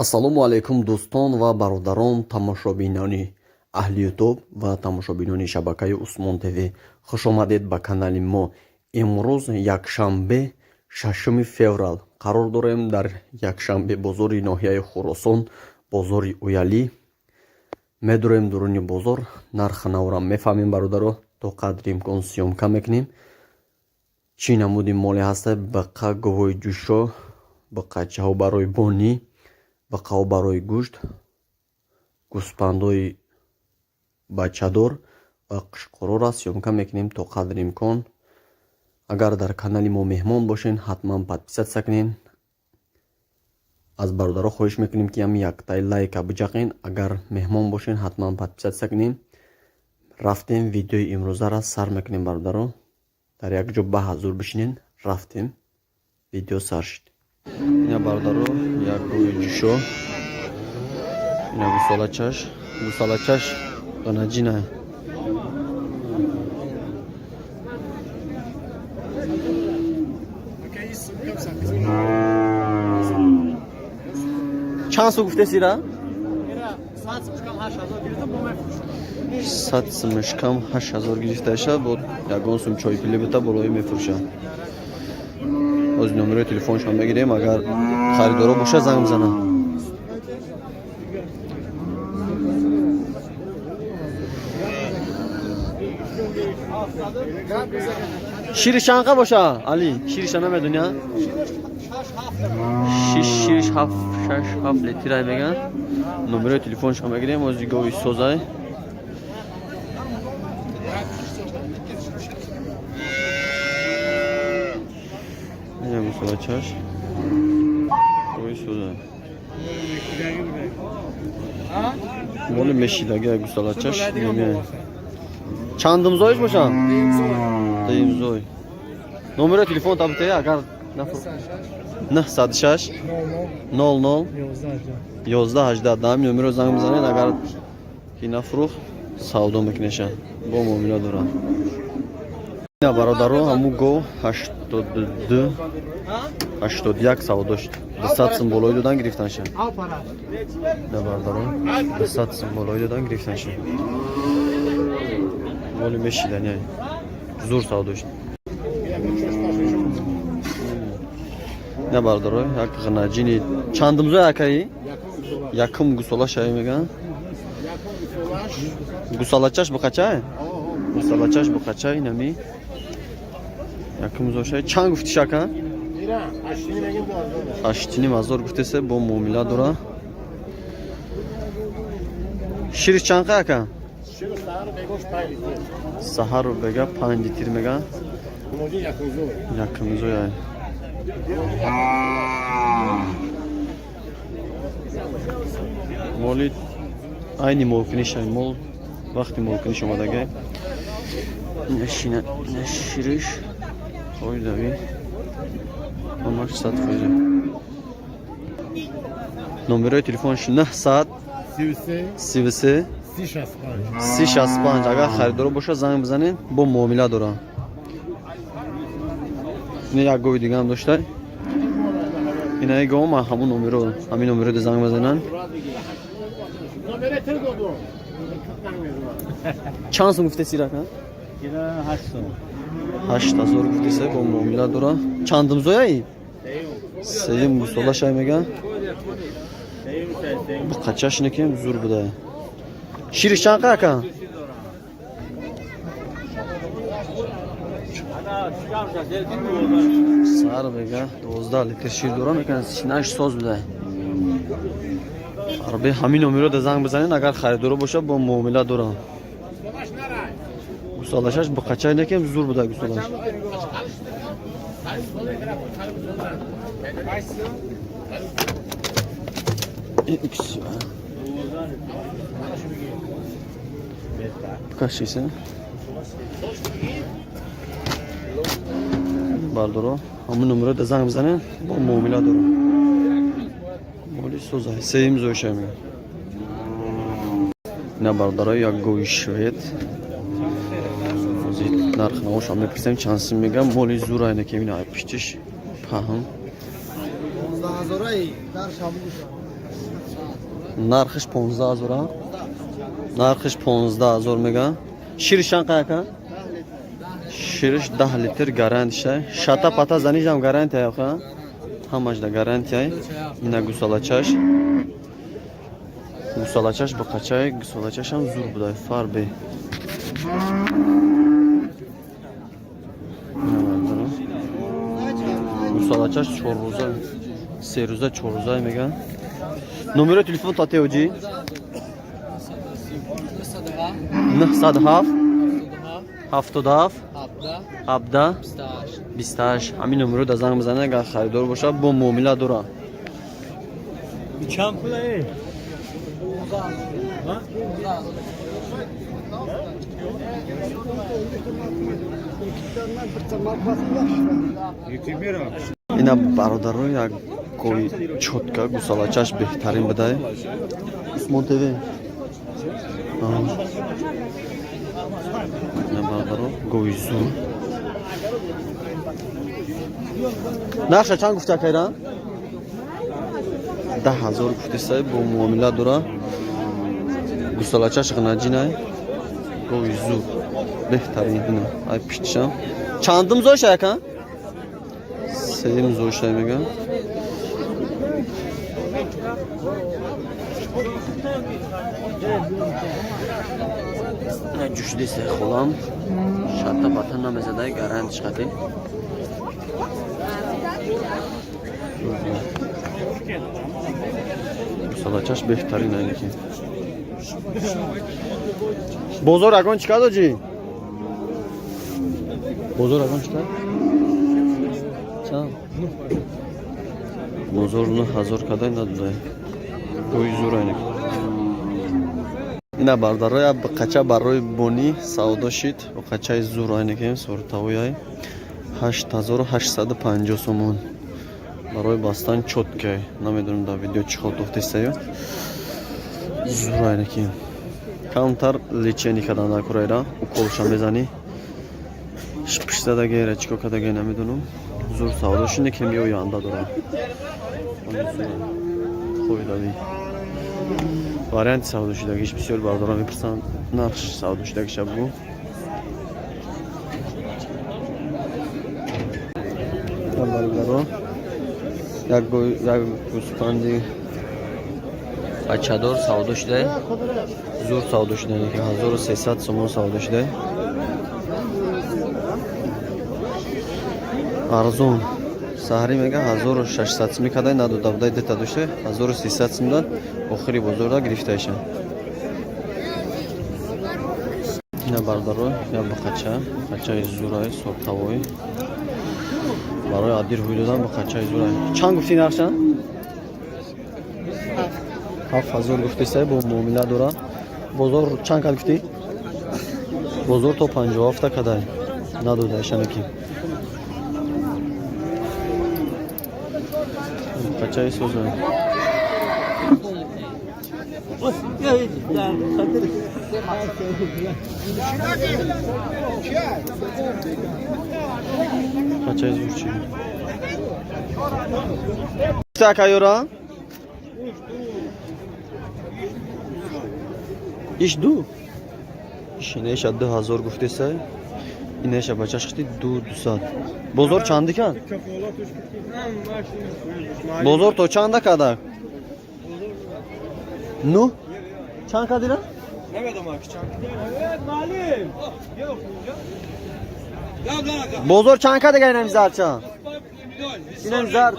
ассалому алайкум дӯстон ва бародарон, тамошобинони аҳли ютуб ва тамошобинони шабакаи Усмон ТВ, хуш омадед ба канали мо. имрӯз якшанбе 6 феврал қарор дорем дар якшанбе бозори ноҳияи Хуросон, бозори Уялӣ. медурем дуруни бозор, нархи наврам мефаҳмем бародаро, то қадри имкон сиёмка мекунем. чӣ намуди моле ҳаста, бақа гувои ҷӯшо, бақачаҳо барои бонӣ, бақаҳо барои гӯшт, гӯспандои бачадор ва қушқорора сиёмка мекунем то қадри имкон. агар дар канали мо меҳмон бошен, ҳатман подписатсия кунен. аз бародаро хоҳиш мекунем ки ҳам яктай лайка биҷақен. агар меҳмон бошен, ҳатман подписатсия кунен. рафтем видеои имрӯзара сар мекунем бародаро. дар як ҷо баҳзур бишинен. рафтем видео сар шид. ина бародаро як гӯи ҷӯшо, ина гусалачаш донаҷина. чанд су гуфтесира? 100 сумашкам 8000 гирифташа, бо ягон сум чой пили бита болои мефурӯшам. оз номерои телефоншон мегирем, агар харидоро боша занг бизанам. шириш чанqa боша али? шириша намедуня? шириш 7 литр меган. номерои телефоншон мегирем, ози гови созай. Гусалачаш ой суда моли мешидаги гусалачаш нема. чандымзоиш бошам? таимзой. номери телефон табите агар нафр 96 00 11 дам номеро занг бизанед, агар ки нафрух савдо мекунеша, бо муомила дорам. ина бародаро ҳаму гов 82 81 савдош 200 сум болои додан гирифтанша. ина бародаро 200 сум болои додан гирифтанша. моли мешидани зур савдош. ина бародаро як ғанаҷини чандымзо якаи якум гусалашай меган. гусалачаш бақачай? гусалачаш бақачай нами якум зошай. чанд гуфти шака? 8000 гуфтесе, бо муомила дора. шириш чанqa яка? саҳару бега 5 литр меган. якум зоя. моли айни молкунишай, мол вақти молкуниш омадага. нашина шириш ой дави амаш 100%. номерои телефонш 900 33 365. агар харидоро боша занг бизанед, бо муомила дора. ина як гови дигам дошта. инаи гов ма ҳамун номеро де занг бизанан. чанд сум гуфтеси рака? 8000 гуфтеса, бо муомила дора. чандымзояи? сеюм гусалашай меган. бақачаш некем зур буда. шириш чанqa ака? сар бега 12 литр шир дора мекан. шинаш соз буда. арбе ҳамин номеро да занг бизанед, агар харидоро боша, бо муомила дора. гусалашаш бақачай некем зур буда. гусалаш кашиса бардоро ҳамун номеро да занг бизанед, бо муомила дора. моли соза сеим зоша меган. ина бардоро як гӯи швед. нархи навошам мепурсем чанд сум мегам. моли зурай некем. ина пиштиш паҳн 12000 дар шабу Narxış 15000. Narxış 15000 mega. Şirişan qayaka? Şiriş 10 litr garantiya. Şata pata zanijam garantiya yo'q ha. Hammajda garantiya. Ina gusalachash. Gusalachash baqachay, gusalachash ham zo'r buday farbi. Gusalachash 4 roza, 3 roza, 4 roza megan. Numara telefon tatevji. 907 77 17 28 همین نمره رو زنگ بزنه اگر خریدار باشه با معامله داره. چند پوله؟ اینا برادر رو یک کوی چوتکا گوسالچش بهترین بده. اسمون تیوی اینا برادر رو گوی زور نقشه چند گفته کردن؟ 10,000 گفته سای با معامله داره. گوسالچش غنجی نه گوی زور بهترین اینا ای پیشم چندم زوش یکن؟ سیم زوش میگم نه جوش دیسته خولم شرطه بطن نمیزده گرند شکتی گوسالچش بهترین اینه که بزرگ اگان چیکار داجی؟ بزرگ اگان چیکار؟ چند؟ بزرگ 9,000 کدای نداده گوی زور اینه اینا بردارای قچه برای بونی سودا شید و قچه زور اینه که سورتاوی های 8,850 سومون برای باستان چوتکه نمیدونم در ویدیو چی خود دختیسته زور اینه که کمتر لیچینی کدن نکرای را و کلشم بزنی پشته دگه رچکو کدگه نمیدونم زور سودا شده که میو یانده دارم خوبی دادی وارانت سودا شدگیش بسیار بردارم میپرسن نقش سودا شدگیش بگو یک گوسفندی بچه دار سودا شده زور سودا شده که 1300 سومون سودا شده ارزون سحری میگه 1600 سومی کدای نداده بودای دیتا داشته 1300 سوم داد آخری بزرگا گرفته ایشن اینا بردارو یا بخچه زورای سورتاوی برای عادی روی دادن بخچه زورای چند گفتی نقشن؟ 7,000 گفتی سای با معامله داره بزرگ چند کد گفتی؟ بزرگ تو 57 کدای نداده ایشن کی بچه‌ای سوزن بچه‌ای زور چی تا کایورا ایش دو ایش 2,000 گفته سای اینش بچه‌ش خیلی 200 بزرگ چند کن بزرگ تو چند کدک نو چند کدیره نمیدونم چند بزرگ چند کدک اینم زار چند اینم زار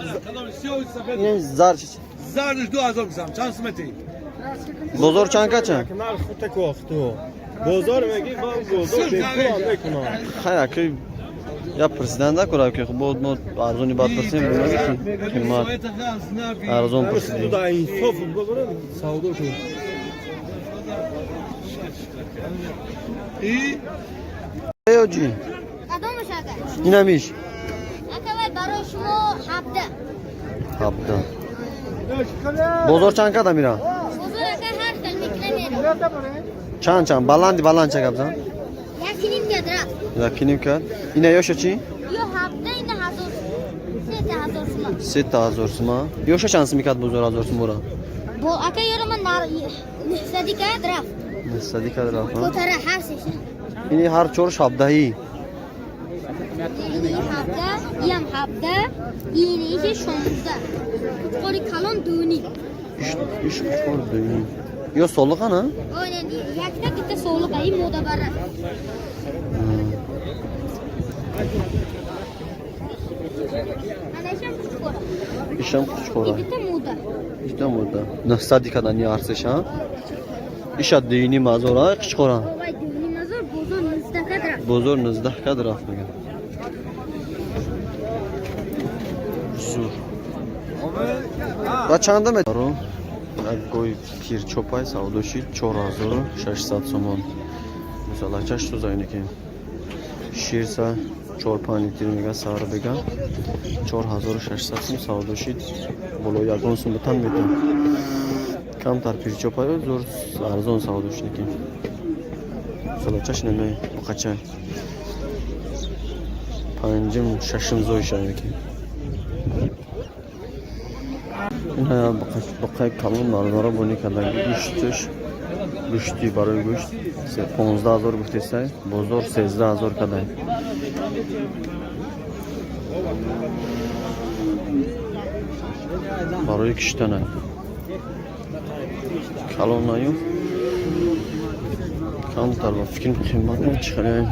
زارش 2,000 میسم چند سمتی بزرگ چند کد چند کنار خودت کوفتو بازار میگی با بازار بیکار میکنم خیلی که یا پرسیدنده کرده که خب ما ارزونی باید پرسیم قیمت ارزون پرسیدیم دا انصاف بگم سودا شد ایو جی کدومش اگه؟ اینمیش اگه برای شما 17 بزرگ چند کده میرن؟ بزرگ اگه 8 میکنه چند بلند چه کبزن؟ یکی نیم گدره یکی نیم کد اینه یوشو چی؟ یا 17 اینه 1000 3,000 سوما 3,000 سوما یوشو چند سمی کد بزرگ 1000 سوما را؟ Bu aka yoruma sadika draf. Sadik adraf. Kotara har sesi. Ini har chor shabdahi. İni habda, yam habda, ini işe şomuzda. Kori kalon duni. İş chor duyun. Yo soluq ana. Aynen. Yakta gitti soğuk ayı moda barra. Anaşam küçük ora. İşam chora. Gitti moda. İşte burada. Sadik ana ni arsish ha. İşa dini mazora chora. Vay duni nazar bozon nizda kadra. Bozor 19 adraf megan. Zur. Va chanda met? Ро. Гой пир чопай савдоши 4600 сомон. Мисала чаш то зайне ки ширса 4-5 литр мега сар бега 4600 сом савдоши боло ягон сум тан метам. Кам тар пир чопай зур арзон савдоши ки. Мисала чаш неме бухача. Панҷим шашим зой шаве ки. Ина бақай калон мардора бони кадаги гӯштш гӯшти барои гӯшт 15000 гуфтесай бозор 13000 кадай барои киштанай калонаю камтар ба фикрам қимат чиқарай